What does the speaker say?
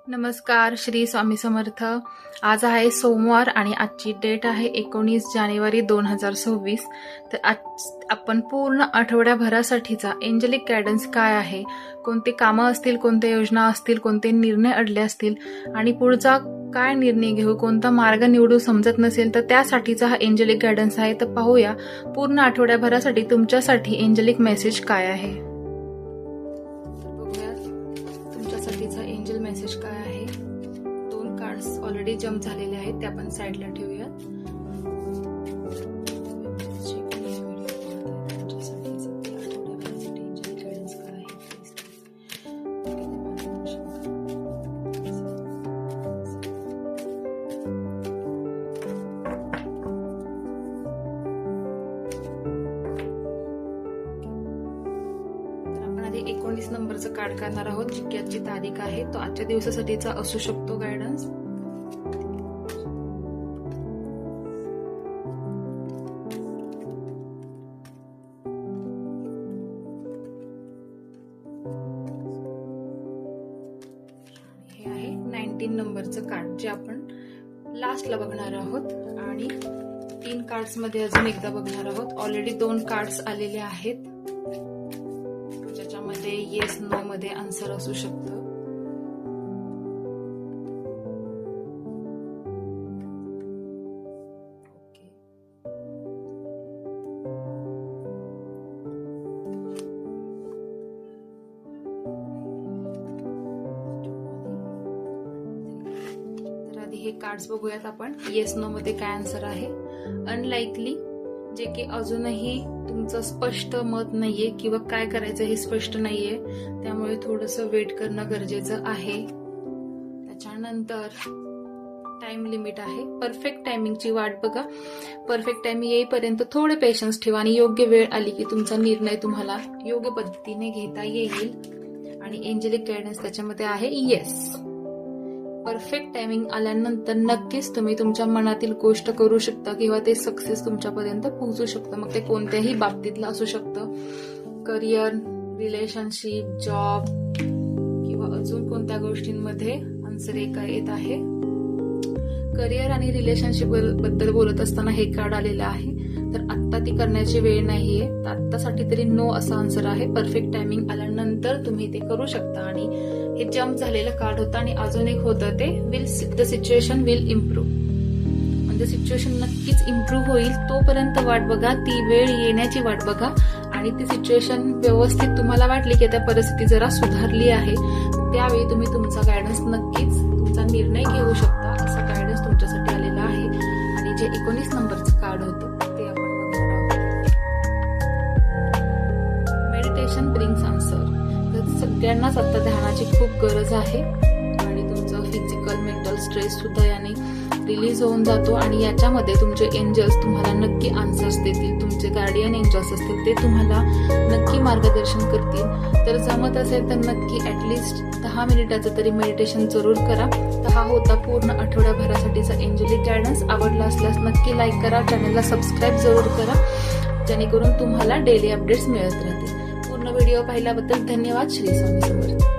नमस्कार, श्री स्वामी समर्थ। आज आहे सोमवार आणि आजची डेट आहे 19 जानेवारी 2026। तर आज आपण पूर्ण आठवड्याभरासाठीचा एंजलिक गायडन्स काय आहे, कोणते कामं असतील, कोणत्या योजना असतील, कोणते निर्णय अडले असतील आणि पुढचा काय निर्णय घेऊ, कोणता मार्ग निवडू समजत नसेल तर त्यासाठीचा हा एंजलिक गायडन्स आहे। तर पाहूया पूर्ण आठवड्याभरासाठी तुमच्यासाठी एंजलिक मेसेज काय आहे। तुमच्यासाठीचा एंजल मेसेज काय आहे। 2 कार्ड्स ऑलरेडी जम्प झालेले आहेत, ते आपण साईडला ठेवूयात। आधी 19 नंबरचं कार्ड काढणार आहोत, जी आजची तारीख आहे। तो आजच्या दिवसासाठीचा असू शकतो गायडन्स। हे आहे 19 नंबरचं कार्ड, जे आपण लास्टला बघणार आहोत आणि 3 कार्ड्स मध्ये अजून एकदा बघणार आहोत। ऑलरेडी 2 कार्ड्स आलेले आहेत, ज्याच्यामध्ये येस नो मध्ये आन्सर असू शकतं। तर आधी हे कार्ड्स बघूयात आपण। येस नो मध्ये काय आन्सर आहे। अनलाइकली, जे की अजूनही तुमचं स्पष्ट मत नाहीये किंवा काय करायचं हे स्पष्ट नाहीये, त्यामुळे थोडंसं वेट करणं गरजेचं आहे। त्याच्यानंतर टाइम लिमिट आहे। परफेक्ट टायमिंगची वाट बघा। परफेक्ट टाइम येईपर्यंत थोडे पेशन्स ठेवा आणि योग्य वेळ आली की तुमचा निर्णय तुम्हाला योग्य पद्धतीने घेता येईल। आणि एंजलिक गायडन्स त्याच्यामध्ये आहे येस। परफेक्ट टायमिंग आल्यानंतर नक्कीच तुम्ही तुमच्या मनातील गोष्ट करू शकता किंवा ते सक्सेस तुमच्यापर्यंत पोहोचू शकतं। मग ते कोणत्याही बाबतीतलं असू शकतं, करिअर, रिलेशनशिप, जॉब किंवा अजून कोणत्या गोष्टींमध्ये आन्सर येत आहे। करिअर आणि रिलेशनशिप बद्दल बोलत असताना हे कार्ड आलेलं आहे, तर आत्ता ती करण्याची वेळ नाहीये। तर आत्तासाठी तरी नो असा आन्सर आहे। परफेक्ट टायमिंग आल्यानंतर तुम्ही ते करू शकता। आणि हे जम्प झालेलं कार्ड होतं आणि अजून एक होतं ते द सिच्युएशन विल इम्प्रूव्ह, म्हणजे सिच्युएशन नक्कीच इम्प्रूव्ह होईल। तोपर्यंत वाट बघा, ती वेळ येण्याची वाट बघा आणि ती सिच्युएशन व्यवस्थित तुम्हाला वाटली की त्या परिस्थिती जरा सुधारली आहे, त्यावेळी तुम्ही तुमचा गायडन्स नक्कीच तुमचा निर्णय घेऊ शकता। असा गायडन्स तुमच्यासाठी आलेला आहे। आणि जे 19 नंबरचं कार्ड होतं ते आपण बघणार आहोत। Meditation brings answer. तर सगळ्यांनाच आता ध्यानाची खूप गरज आहे आणि तुमचं फिजिकल मेंटल स्ट्रेस सुद्धा याने रिलीज होऊन जातो। आणि याच्यामध्ये तुमचे एंजल्स तुम्हाला नक्की आन्सर्स देतील। तुमचे गार्डियन एंजल्स असतील ते तुम्हाला नक्की मार्गदर्शन करतील। तर जमत असेल तर नक्की ऍटलिस्ट 10 मिनिटाचं तरी मेडिटेशन जरूर करा। तर हा होता पूर्ण आठवड्याभरासाठीचा एंजलिक गायडन्स। आवडला असल्यास नक्की लाईक करा, चॅनलला सबस्क्राईब जरूर करा, जेणेकरून तुम्हाला डेली अपडेट्स मिळत राहतील। पूर्ण व्हिडिओ पाहिल्याबद्दल धन्यवाद। श्री स्वामी समर्थ।